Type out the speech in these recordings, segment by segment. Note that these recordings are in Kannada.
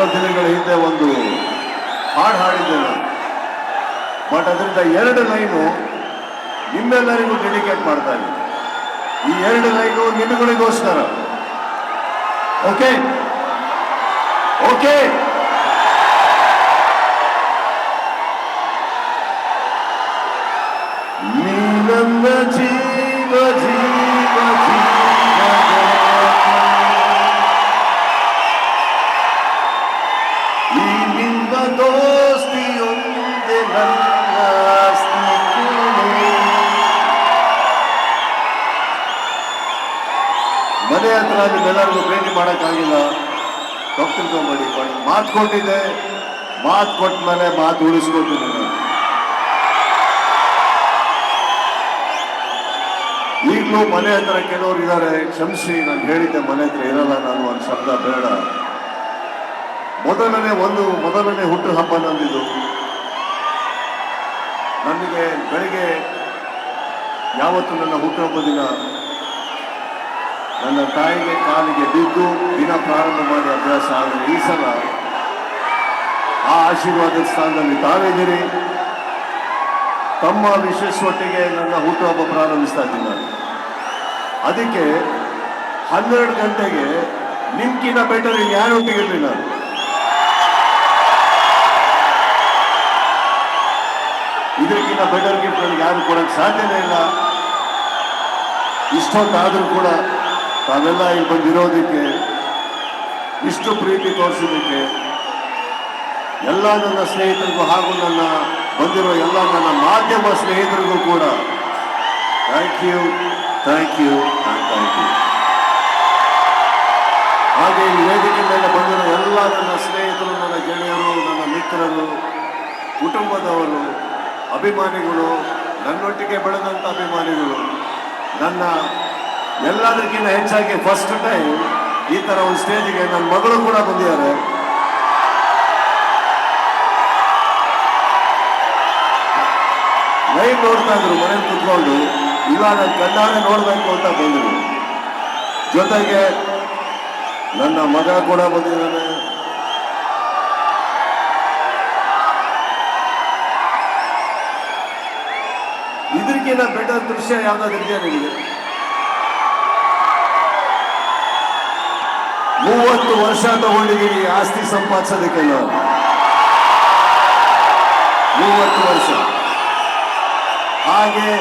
ಕೆಲ ದಿನಗಳ ಹಿಂದೆ ಒಂದು ಹಾಡು ಹಾಡಿದ್ದೆ ನಾನು. ಬಟ್ ಅದರಿಂದ 2 ಲೈನು ನಿಮ್ಮೆಲ್ಲರಿಗೂ ಡೆಡಿಕೇಟ್ ಮಾಡ್ತಾ ಇದ್ದೀನಿ. ಈ 2 ಲೈನು ನಿಮಗಳಿಗೋಸ್ಕರ. Okay okay. ನೀ ನನ್ನ ಜೀವ ಜೀವ ಜೀವ, ಈ ನಿಮ್ಮ ದೋಸ್ತಿಯೊಂದೇ ನನ್ನ ಆಸ್ತಿ. ಮನೆ ಹತ್ರ ನಿಮ್ಮೆಲ್ಲರಿಗೂ ಭೇಟಿ ಮಾಡೋಕ್ಕಾಗಿಲ್ಲ, ತಪ್ಪಿರ್ಕೊಂಬೇಡಿ. ಬಟ್ ಮಾತು ಕೊಟ್ಟಿದ್ದೆ, ಮಾತು ಕೊಟ್ಟ ಮೇಲೆ ಮಾತು ಉಳಿಸ್ಕೊತೀನಿ ನಾನು. ಈಗಲೂ ಮನೆ ಹತ್ರ ಕೆಲವರು ಇದ್ದಾರೆ, ಕ್ಷಮಿಸಿ, ನಾನು ಹೇಳಿದ್ದೆ ಮನೆ ಹತ್ರ ಇರಲ್ಲ ನಾನು, ಒಂದು ಶಬ್ದ ಬೇಡ. ಮೊದಲನೇ ಹುಟ್ಟು ಹಬ್ಬ ನಂದಿದ್ದು. ನನಗೆ ಬೆಳಿಗ್ಗೆ ಯಾವತ್ತು ನನ್ನ ಹುಟ್ಟುಹಬ್ಬ ದಿನ ನನ್ನ ತಾಯಿಗೆ ಕಾಲಿಗೆ ಬಿದ್ದು ದಿನ ಪ್ರಾರಂಭ ಮಾಡಿ ಅಭ್ಯಾಸ. ಆದರೆ ಈ ಸಲ ಆ ಆಶೀರ್ವಾದದ ಸ್ಥಾನದಲ್ಲಿ ತಾವಿದ್ದೀರಿ. ತಮ್ಮ ವಿಶೇಷೊಟ್ಟಿಗೆ ನನ್ನ ಹುಟ್ಟುಹಬ್ಬ ಪ್ರಾರಂಭಿಸ್ತಾ ಇದ್ದೀನಿ ನಾನು. ಅದಕ್ಕೆ 12 ಗಂಟೆಗೆ ನಿಮ್ಗಿನ ಬೆಟರ್ ಇನ್ನು ಯಾರು ಒಟ್ಟಿಗಿರಲಿ ನಾನು. ಇದಕ್ಕಿಂತ ಬೆಟರ್ ಗಿಫ್ಟ್ ನನಗೆ ಯಾರು ಕೊಡೋಕ್ಕೆ ಸಾಧ್ಯನೇ ಇಲ್ಲ. ಇಷ್ಟೊತ್ತಾದರೂ ಕೂಡ ತಾವೆಲ್ಲ ಇಲ್ಲಿ ಬಂದಿರೋದಕ್ಕೆ, ಇಷ್ಟು ಪ್ರೀತಿ ತೋರಿಸೋದಕ್ಕೆ ಎಲ್ಲ ನನ್ನ ಸ್ನೇಹಿತರಿಗೂ ಹಾಗೂ ನನ್ನ ಬಂದಿರೋ ಎಲ್ಲ ನನ್ನ ಮಾಧ್ಯಮ ಸ್ನೇಹಿತರಿಗೂ ಕೂಡ thank you thank you thank you. ಹಾಗೆ ಈ ವೇದಿಕೆ ಮೇಲೆ ಬಂದಿರೋ ಎಲ್ಲ ನನ್ನ ಸ್ನೇಹಿತರು, ನನ್ನ ಗೆಳೆಯರು, ನನ್ನ ಮಿತ್ರರು, ಕುಟುಂಬದವರು, ಅಭಿಮಾನಿಗಳು, ನನ್ನೊಟ್ಟಿಗೆ ಬೆಳೆದಂಥ ಅಭಿಮಾನಿಗಳು, ನನ್ನ ಎಲ್ಲದಕ್ಕಿಂತ ಹೆಚ್ಚಾಗಿ ಫಸ್ಟ್ ಟೈಮ್ ಈ ಥರ ಒಂದು ಸ್ಟೇಜಿಗೆ ನನ್ನ ಮಗಳು ಕೂಡ ಬಂದಿದ್ದಾರೆ. ಲೈವ್ ನೋಡ್ತಾ ಇದ್ರು ಮನೇಲಿ ಕುತ್ಕೊಂಡು, ಇಲ್ಲ ನನ್ನ ಕಣ್ಣಾರೆ ನೋಡ್ಬೇಕು ಅಂತ ಬಂದರು. ಜೊತೆಗೆ ನನ್ನ ಮಗ ಕೂಡ ಬಂದಿದ್ದಾನೆ. ಇದಕ್ಕಿಂತ ಬೆಟರ್ ದೃಶ್ಯ ಯಾವ್ದಾದ್ರು ಇದೆಯಾ ನಿಮಗೆ? 30 ವರ್ಷ ತಗೊಂಡಿದ್ದೀನಿ ಆಸ್ತಿ ಸಂಪಾದಿಸೋದಕ್ಕೆ ನಾನು. 30 ವರ್ಷ ಹಾಗೆ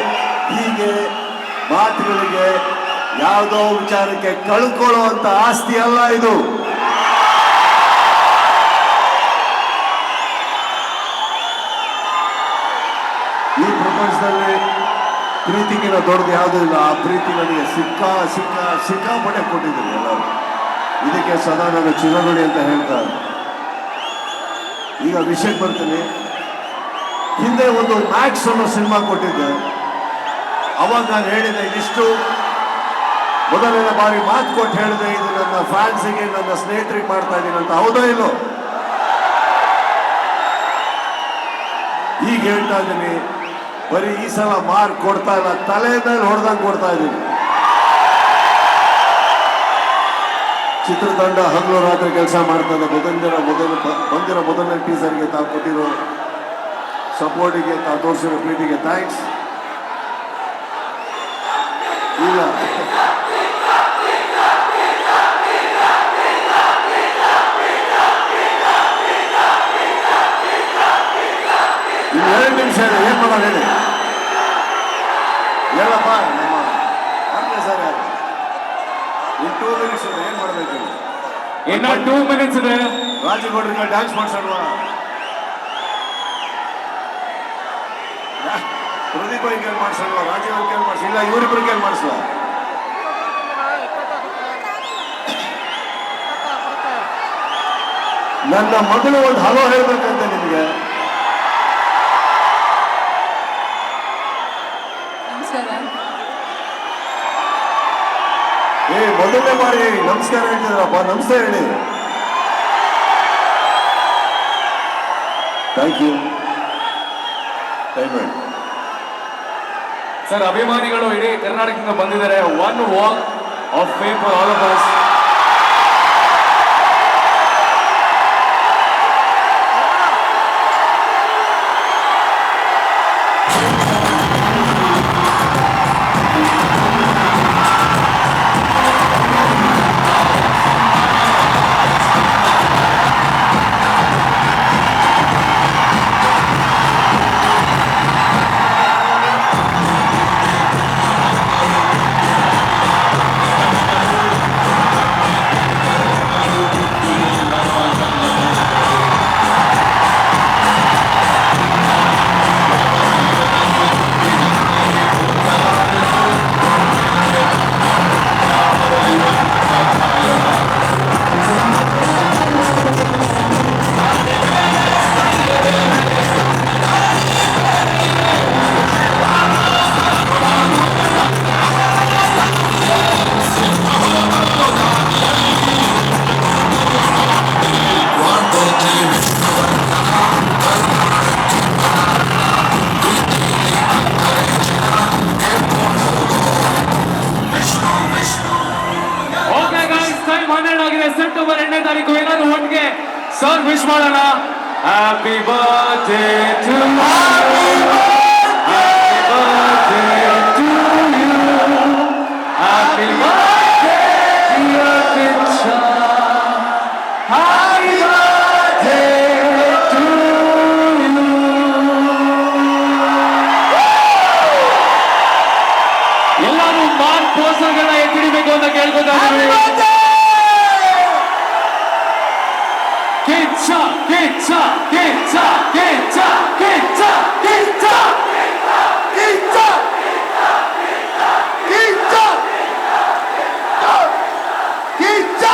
ಹೀಗೆ ಮಾತುಗಳಿಗೆ ಯಾವುದೋ ವಿಚಾರಕ್ಕೆ ಕಳ್ಕೊಳ್ಳೋ ಅಂತ ಆಸ್ತಿ ಅಲ್ಲ ಇದು. ಈ ಪ್ರಪಂಚದಲ್ಲಿ ಪ್ರೀತಿಗಿನ ದೊಡ್ಡದು ಯಾವುದೂ ಇಲ್ಲ. ಆ ಪ್ರೀತಿ ನನಗೆ ಸಿಕ್ಕಾಪಟ್ಟೆ ಕೊಟ್ಟಿದ್ದೀನಿ ಎಲ್ಲರೂ. ಇದಕ್ಕೆ ಸದಾ ನಾನು ಚಿರಋಣಿ ಅಂತ ಹೇಳ್ತಾರೆ. ಈಗ ವಿಷಯಕ್ಕೆ ಬರ್ತೀನಿ. ಹಿಂದೆ ಒಂದು ಮ್ಯಾಕ್ಸ್ ಅನ್ನೋ ಸಿನಿಮಾ ಕೊಟ್ಟಿದ್ದೆ. ಅವಾಗ ನಾನು ಹೇಳಿದೆ, ಇದಿಷ್ಟು ಮೊದಲನೇ ಬಾರಿ ಮಾತು ಕೊಟ್ಟು ಹೇಳಿದೆ, ಇದು ನನ್ನ ಫ್ಯಾನ್ಸಿಗೆ, ನನ್ನ ಸ್ನೇಹಿತರಿಗೆ ಮಾಡ್ತಾ ಇದ್ದೀನಿ ಅಂತ. ಹೌದೋ ಇಲ್ಲೋ? ಈಗ ಹೇಳ್ತಾ ಇದ್ದೀನಿ, ಬರೀ ಈ ಸಲ ಮಾರ್ಕ್ ಕೊಡ್ತಾ ಇಲ್ಲ, ತಲೆ ಮೇಲೆ ಹೊಡೆದಂಗೆ ಕೊಡ್ತಾ ಇದ್ದೀನಿ. ಚಿತ್ರತಂಡ ಹಗಲು ರಾತ್ರಿ ಕೆಲಸ ಮಾಡ್ತದೆ. ಬಂದಿರೋ ಮೊದಲನೇ ಟೀಸರ್ಗೆ ತಾವು ಕೊಟ್ಟಿರೋ ಸಪೋರ್ಟಿಗೆ, ತಾವು ತೋರಿಸಿರೋ ಪ್ರೀತಿಗೆ ಥ್ಯಾಂಕ್ಸ್. ಇಲ್ಲ ಇನ್ನು 2 ನಿಮಿಷ ಇದೆ, ಏನ್ ಮಾಡೋದು ಹೇಳಿ? ಹೇಳಪ್ಪ ನಮ್ಮ ಆಗ್ಲೇ ಸರ್, ಇನ್ನು 2 ಮಿನಿಟ್ಸ್ ಇದೆ, ಏನ್ ಮಾಡ್ಬೇಕು? ಇನ್ನು 2 ಮಿನಿಟ್ಸ್ ಇದೆ. ರಾಜಗೌಡ್ರಿಗೆ ಡ್ಯಾನ್ಸ್ ಮಾಡ್ಸಲ್ವಾ? ಪ್ರದೀಪ್ ಅವ್ರಿಗೆ ಕೇಳಿ ಮಾಡ್ಸಲ್ವಾ? ರಾಜೀವ್ ಅವ್ರಿಗೆ ಕೇಳಿ ಮಾಡಿಸಿಲ್ಲ, ಇವರಿಬ್ರು ಕೇಳಿ ಮಾಡಿಸ್ಲ? ನನ್ನ ಮಗಳು ಒಂದು ಹಲೋ ಹೇಳ್ಬೇಕಂತ ನಿಮಗೆ. ಮೊದಲನೇ ಬಾರಿ ನಮಸ್ಕಾರ ಹೇಳ್ತಿದ್ರಪ್ಪ, ನಮಸ್ತೆ ಹೇಳಿ. Thank you. ಸರ್, ಅಭಿಮಾನಿಗಳು ಇಡೀ ಕರ್ನಾಟಕದಿಂದ ಬಂದಿದ್ದಾರೆ. 1 walk of fame for all of us. Open ಆಗಿದೆ ಸೆಪ್ಟೆಂಬರ್ 2ನೇ ತಾರೀಕು. ಎಲ್ಲರೂ ಒಟ್ಟಿಗೆ ಸರ್ ವಿಶ್ ಮಾಡೋಣ. Happy birthday to happy birthday to you, happy birthday dear Kichcha, happy birthday to you. ಎಲ್ಲರೂ ಮಾರ್ಕ್ ಪೋಸ್ಟರ್ಗಳನ್ನ ಎತ್ತಿಡಬೇಕು ಅಂತ ಕೇಳ್ಕೊತಾ ಇದ್ದೀವಿ. ಕಿಚ್ಚ ಕಿಚ್ಚ ಕಿಚ್ಚ ಕಿಚ್ಚ ಕಿಚ್ಚ ಕಿಚ್ಚ ಕಿಚ್ಚ ಕಿಚ್ಚ ಕಿಚ್ಚ.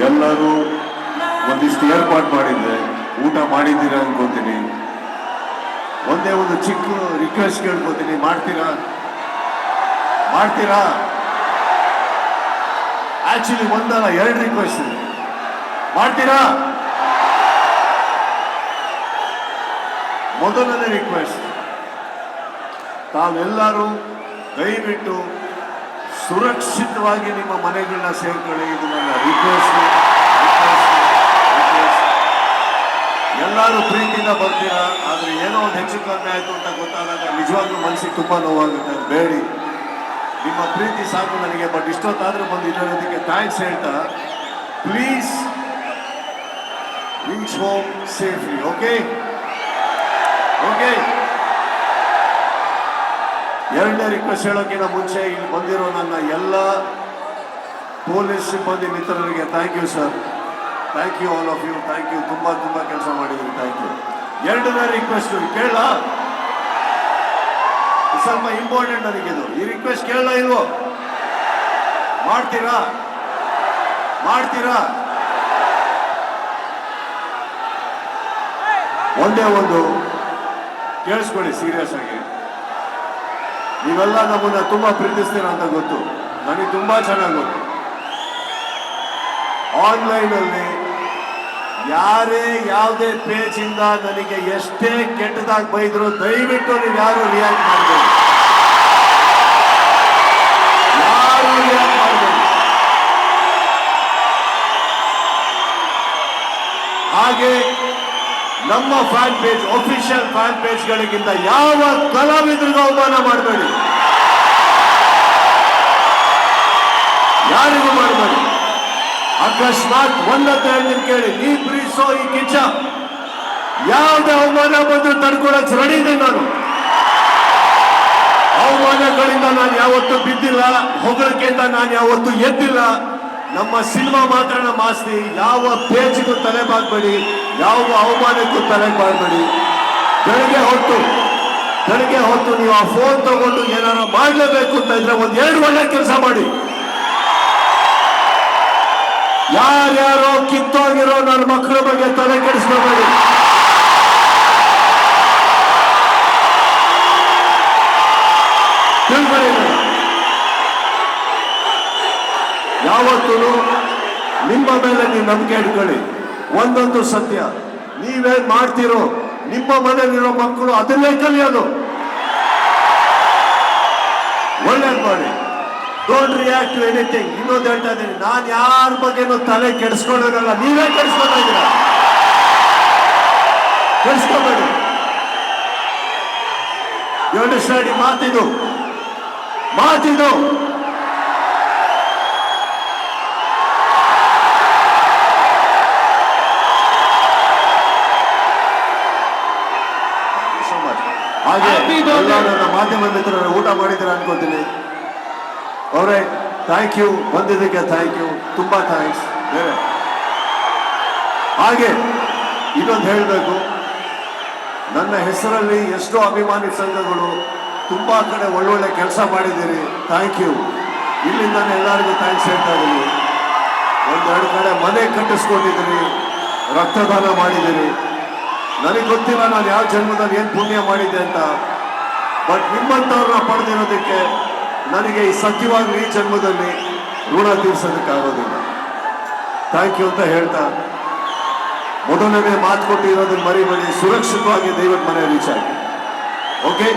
ಎಲ್ಲರೂ ಒಂದಿಷ್ಟು ಏರ್ಪಾಡು ಮಾಡಿದ್ದೆ, ಊಟ ಮಾಡಿದ್ದೀರಾ ಅನ್ಕೋತೀನಿ. ಒಂದೇ ಒಂದು ಚಿಕ್ಕ ರಿಕ್ವೆಸ್ಟ್ ಕೇಳ್ಕೊತೀನಿ, ಮಾಡ್ತೀರಾ? ಮಾಡ್ತೀರಾ? ಆಕ್ಚುಲಿ ಒಂದಲ್ಲ 2 ರಿಕ್ವೆಸ್ಟ್ ಇದೆ. ಮಾಡ್ತೀರಾ? ಮೊದಲನೇ ರಿಕ್ವೆಸ್ಟ್, ತಾವೆಲ್ಲರೂ ದಯವಿಟ್ಟು ಸುರಕ್ಷಿತವಾಗಿ ನಿಮ್ಮ ಮನೆಗಳನ್ನ ಸೇರ್ಕೊಳ್ಳಿ. ಇದು ನನ್ನ ರಿಕ್ವೆಸ್ಟ್. ಎಲ್ಲರೂ ಪ್ರೀತಿಯಿಂದ ಬರ್ತೀರಾ, ಆದ್ರೆ ಏನೋ ಒಂದು ಹೆಚ್ಚು ಕಮ್ಮಿ ಆಯ್ತು ಅಂತ ಗೊತ್ತಾದಾಗ ನಿಜವಾಗ್ಲೂ ಮನಸ್ಸಿಗೆ ತುಂಬಾ ನೋವಾಗುತ್ತೆ. ಅದು ಬೇಡಿ, ನಿಮ್ಮ ಪ್ರೀತಿ ಸಾಕು ನನಗೆ. ಬಟ್ ಇಷ್ಟೊತ್ತಾದ್ರೂ ಬಂದು ಇರೋದಕ್ಕೆ ಥ್ಯಾಂಕ್ಸ್ ಹೇಳ್ತಾ, please reach home safely. Okay okay. ಎರಡನೇ ರಿಕ್ವೆಸ್ಟ್ ಹೇಳೋಕ್ಕಿಂತ ಮುಂಚೆ ಇಲ್ಲಿ ಬಂದಿರೋ ನನ್ನ ಎಲ್ಲ ಪೊಲೀಸ್ ಸಿಬ್ಬಂದಿ ಮಿತ್ರರಿಗೆ thank you sir, thank you all of you, thank you. ತುಂಬಾ ತುಂಬಾ ಕೆಲಸ ಮಾಡಿದ್ರಿ, ಥ್ಯಾಂಕ್ ಯು. ಎರಡನೇ ರಿಕ್ವೆಸ್ಟ್ ಕೇಳ, ಸ್ವಲ್ಪ ಇಂಪಾರ್ಟೆಂಟ್ ನನಗಿದು. ಈ ರಿಕ್ವೆಸ್ಟ್ ಕೇಳ ಇಲ್ವೋ? ಮಾಡ್ತೀರಾ? ಮಾಡ್ತೀರಾ? ಒಂದೇ ಒಂದು ಕೇಳಿಸ್ಕೊಳ್ಳಿ ಸೀರಿಯಸ್ ಆಗಿ. ನೀವೆಲ್ಲ ನಮ್ಮನ್ನ ತುಂಬಾ ಪ್ರೀತಿಸ್ತೀರ ಅಂತ ಗೊತ್ತು, ನನಗೆ ತುಂಬಾ ಚೆನ್ನಾಗಿ ಗೊತ್ತು. ಆನ್ಲೈನಲ್ಲಿ ಯಾರೇ ಯಾವುದೇ ಪೇಜ್ ಇಂದ ನನಗೆ ಎಷ್ಟೇ ಕೆಟ್ಟದಾಗಿ ಬೈದ್ರು ದಯವಿಟ್ಟು ನೀವು ಯಾರು ರಿಯಾಕ್ಟ್ ಮಾಡಬೇಡಿ, ಯಾರು ರಿಯಾಕ್ಟ್ ಮಾಡಬೇಡಿ. ಹಾಗೆ ನಮ್ಮ ಫ್ಯಾನ್ ಪೇಜ್, ಅಫಿಷಿಯಲ್ ಫ್ಯಾನ್ ಪೇಜ್ಗಳಿಗಿಂತ ಯಾವ ಕಲಾವಿದರಿಗೂ ಅವಮಾನ ಮಾಡಬೇಡಿ, ಯಾರಿಗೂ ಮಾಡಬೇಡಿ. ಅಕಸ್ಮಾತ್ ಒಂದತ್ತ ಹೇಳ್ತೀನಿ ಕೇಳಿ, ನೀ ಪ್ರೀಸೋ ಈ ಕಿಚ್ಚ ಯಾವುದೇ ಅವಮಾನ ಬಂದು ತಡ್ಕೊಳಕ್ ರೆಡಿ ಇದೆ ನಾನು. ಅವಮಾನಗಳಿಂದ ನಾನು ಯಾವತ್ತೂ ಬಿದ್ದಿಲ್ಲ, ಹೊಗಳಿಕೆಯಿಂದ ನಾನು ಯಾವತ್ತೂ ಎದ್ದಿಲ್ಲ. ನಮ್ಮ ಸಿನಿಮಾ ಮಾತ್ರ ನಮ್ಮ ಆಸ್ತಿ. ಯಾವ ಪೇಜ್ಗೂ ತಲೆ ಬಾಗ್ಬೇಡಿ, ಯಾವ ಅವಮಾನಕ್ಕೂ ತಲೆ ಬಾಗ್ಬೇಡಿ. ಬೆಳಗ್ಗೆ ಹೊತ್ತು ನೀವು ಆ ಫೋನ್ ತಗೊಂಡು ಏನಾರ ಮಾಡಲೇಬೇಕು ಅಂತ ಇದ್ರೆ ಒಂದು 2 ಒಳ್ಳೆ ಕೆಲಸ ಮಾಡಿ. ಯಾರ್ಯಾರೋ ಕಿತ್ತೋಗಿರೋ ನನ್ನ ಮಕ್ಕಳ ಬಗ್ಗೆ ತಲೆ ಕೆಡಿಸ್ಕೋಬೇಡಿ. ತಿಳ್ಕೊಳ್ಳಿ, ಯಾವತ್ತೂ ನಿಮ್ಮ ಮೇಲೆ ನೀವು ನಂಬಿಕೆ ಇಟ್ಕೊಳ್ಳಿ. ಒಂದೊಂದು ಸತ್ಯ, ನೀವೇನ್ ಮಾಡ್ತೀರೋ ನಿಮ್ಮ ಮನೆಯಲ್ಲಿರೋ ಮಕ್ಕಳು ಅದನ್ನೇ ಕಲಿಯೋದು. ಒಳ್ಳೇದು ಮಾಡಿ, ಡೋಂಟ್ ರಿಯಾಕ್ಟ್ ಟು ಎನಿಥಿಂಗ್. ಇನ್ನೊಂದು ಹೇಳ್ತಾ ಇದ್ದೀನಿ, ನಾನು ಯಾರ ಬಗ್ಗೆನೂ ತಲೆ ಕೆಡಿಸ್ಕೊಳ್ಳೋದಲ್ಲ, ನೀವೇ ಕೆಡಿಸ್ಕೊತಾ ಇದ್ದೀರಾ. ಕೆಡಿಸ್ಕೋಬೇಡಿ. You understand? ಮಾತಿದು ಹಾಗೆ ಎಲ್ಲ ನನ್ನ ಮಾಧ್ಯಮ ಮಿತ್ರರು ಊಟ ಮಾಡಿದ್ದೀರ ಅನ್ಕೋತೀನಿ. ಅವರೇ ಥ್ಯಾಂಕ್ ಯು, ಬಂದಿದ್ದಕ್ಕೆ ಥ್ಯಾಂಕ್ ಯು, ತುಂಬಾ ಥ್ಯಾಂಕ್ಸ್. ಬೇರೆ ಹಾಗೆ ಇನ್ನೊಂದು ಹೇಳಬೇಕು, ನನ್ನ ಹೆಸರಲ್ಲಿ ಎಷ್ಟೋ ಅಭಿಮಾನಿ ಸಂಘಗಳು ತುಂಬಾ ಕಡೆ ಒಳ್ಳೊಳ್ಳೆ ಕೆಲಸ ಮಾಡಿದ್ದೀರಿ, ಥ್ಯಾಂಕ್ ಯು. ಇಲ್ಲಿಂದ ಎಲ್ಲರಿಗೂ ಥ್ಯಾಂಕ್ಸ್ ಹೇಳ್ತಾ ಇದ್ದೀನಿ. 1-2 ಕಡೆ ಮನೆ ಕಟ್ಟಿಸ್ಕೊಂಡಿದ್ದೀರಿ, ರಕ್ತದಾನ ಮಾಡಿದ್ದೀರಿ. ನನಗೆ ಗೊತ್ತಿಲ್ಲ ನಾನು ಯಾವ ಜನ್ಮದಲ್ಲಿ ಏನು ಪುಣ್ಯ ಮಾಡಿದ್ದೆ ಅಂತ, ಬಟ್ ನಿಮ್ಮಂಥವ್ರನ್ನ ಪಡೆದಿರೋದಕ್ಕೆ ನನಗೆ ಈ ಸತ್ಯವಾಗ್ಲೂ ಈ ಜನ್ಮದಲ್ಲಿ ಋಣ ತೀರ್ಸೋದಕ್ಕಾಗೋದಿಲ್ಲ. ಥ್ಯಾಂಕ್ ಯು ಅಂತ ಹೇಳ್ತಾ ಮೊದಲನೇ ಮಾತು ಕೊಟ್ಟಿರೋದನ್ನ ಮರಿಬೇಡಿ. ಸುರಕ್ಷಿತವಾಗಿ ದಯವಿಟ್ಟು ಮನೆ ರೀಚ್ ಆಗಿ. ಓಕೆ,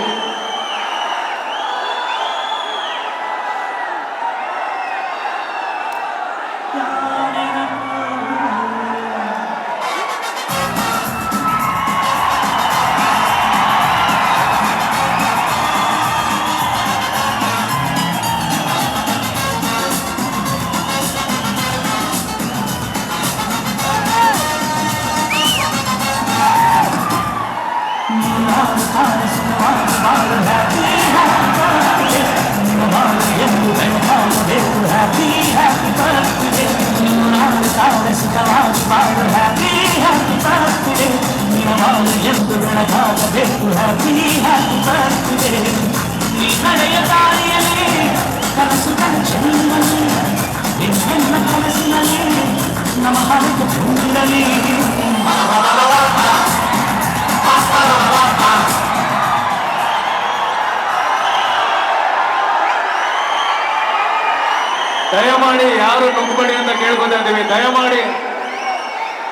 ದಯಮಾಡಿ ಯಾರು ನುಗ್ಗಬೇಡಿ ಅಂತ ಕೇಳ್ಕೊತಾ ಇದ್ದೀವಿ. ದಯಮಾಡಿ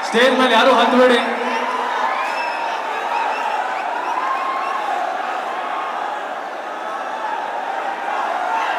ಸ್ಟೇಜ್ ಮೇಲೆ ಯಾರು ಹತ್ತಬೇಡಿ.